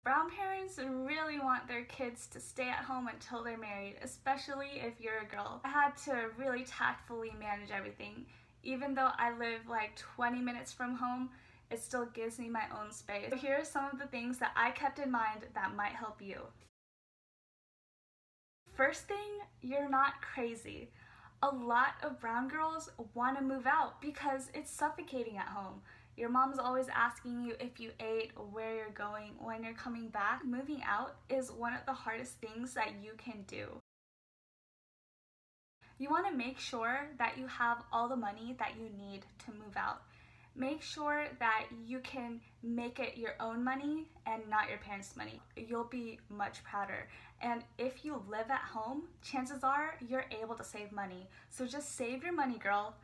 Brown parents really want their kids to stay at home until they're married, especially if you're a girl. I had to really tactfully manage everything. Even though I live like 20 minutes from home, it still gives me my own space. So here are some of the things that I kept in mind that might help you. First thing, you're not crazy. A lot of brown girls want to move out because it's suffocating at home. Your mom's always asking you if you ate, where you're going, when you're coming back. Moving out is one of the hardest things that you can do. You want to make sure that you have all the money that you need to move out. Make sure that you can make it your own money and not your parents' money. You'll be much prouder. And if you live at home, chances are you're able to save money. So just save your money, girl.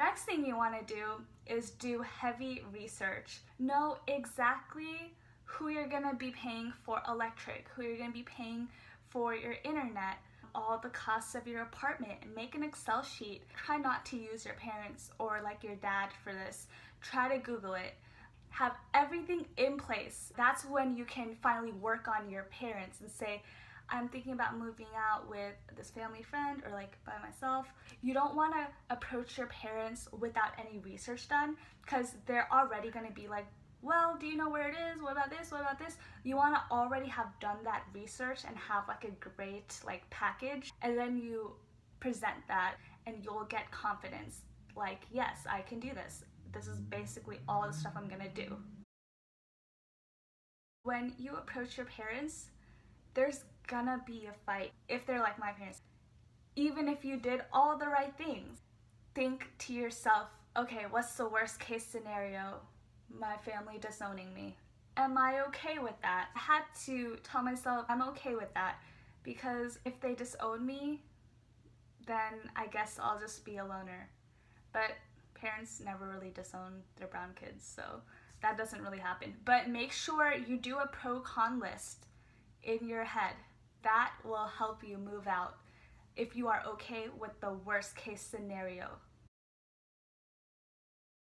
Next thing you want to do is do heavy research. Know exactly who you're going to be paying for electric, who you're going to be paying for your internet, all the costs of your apartment. Make an Excel sheet. Try not to use your parents or like your dad for this. Try to Google it. Have everything in place. That's when you can finally work on your parents and say, I'm thinking about moving out with this family friend or like by myself. You don't want to approach your parents without any research done because they're already going to be like, well, do you know where it is? What about this? What about this? You want to already have done that research and have like a great like package, and then you present that and you'll get confidence. Like, yes, I can do this. This is basically all the stuff I'm going to do. When you approach your parents, there's gonna be a fight if they're like my parents. Even if you did all the right things, think to yourself, okay, what's the worst case scenario? My family disowning me. Am I okay with that? I had to tell myself I'm okay with that because if they disown me, then I guess I'll just be a loner. But parents never really disown their brown kids, so that doesn't really happen. But make sure you do a pro-con list in your head. That will help you move out if you are okay with the worst case scenario.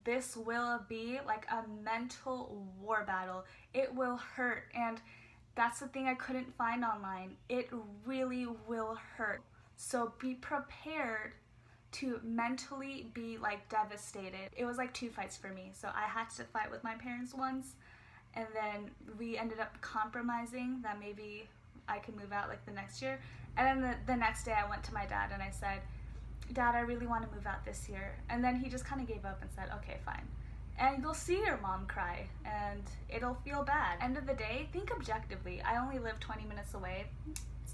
This will be like a mental war battle. It will hurt, and that's the thing I couldn't find online. It really will hurt. So be prepared to mentally be like devastated. It was like 2 fights for me. So I had to fight with my parents once, and then we ended up compromising that maybe I could move out like the next year. And then the next day I went to my dad and I said, Dad, I really want to move out this year. And then he just kind of gave up and said, okay, fine. And you'll see your mom cry and it'll feel bad. End of the day, think objectively. I only live 20 minutes away.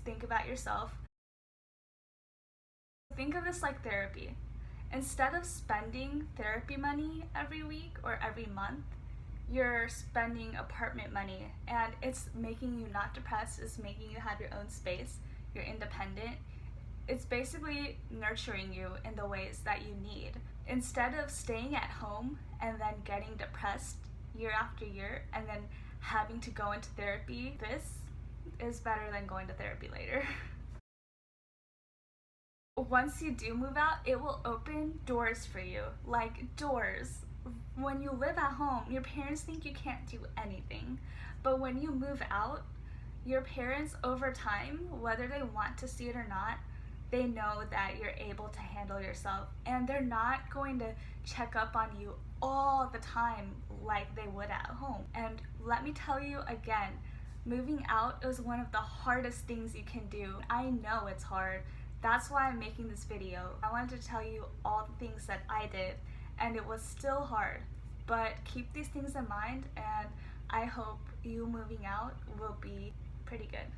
Think about yourself. Think of this like therapy. Instead of spending therapy money every week or every month, you're spending apartment money, and it's making you not depressed. It's making you have your own space. You're independent. It's basically nurturing you in the ways that you need. Instead of staying at home and then getting depressed year after year and then having to go into therapy, this is better than going to therapy later. Once you do move out, it will open doors for you, like doors. When you live at home, your parents think you can't do anything. But when you move out, your parents over time, whether they want to see it or not, they know that you're able to handle yourself, and they're not going to check up on you all the time like they would at home. And let me tell you again, moving out is one of the hardest things you can do. I know it's hard. That's why I'm making this video. I wanted to tell you all the things that I did, and it was still hard. But keep these things in mind, and I hope you moving out will be pretty good.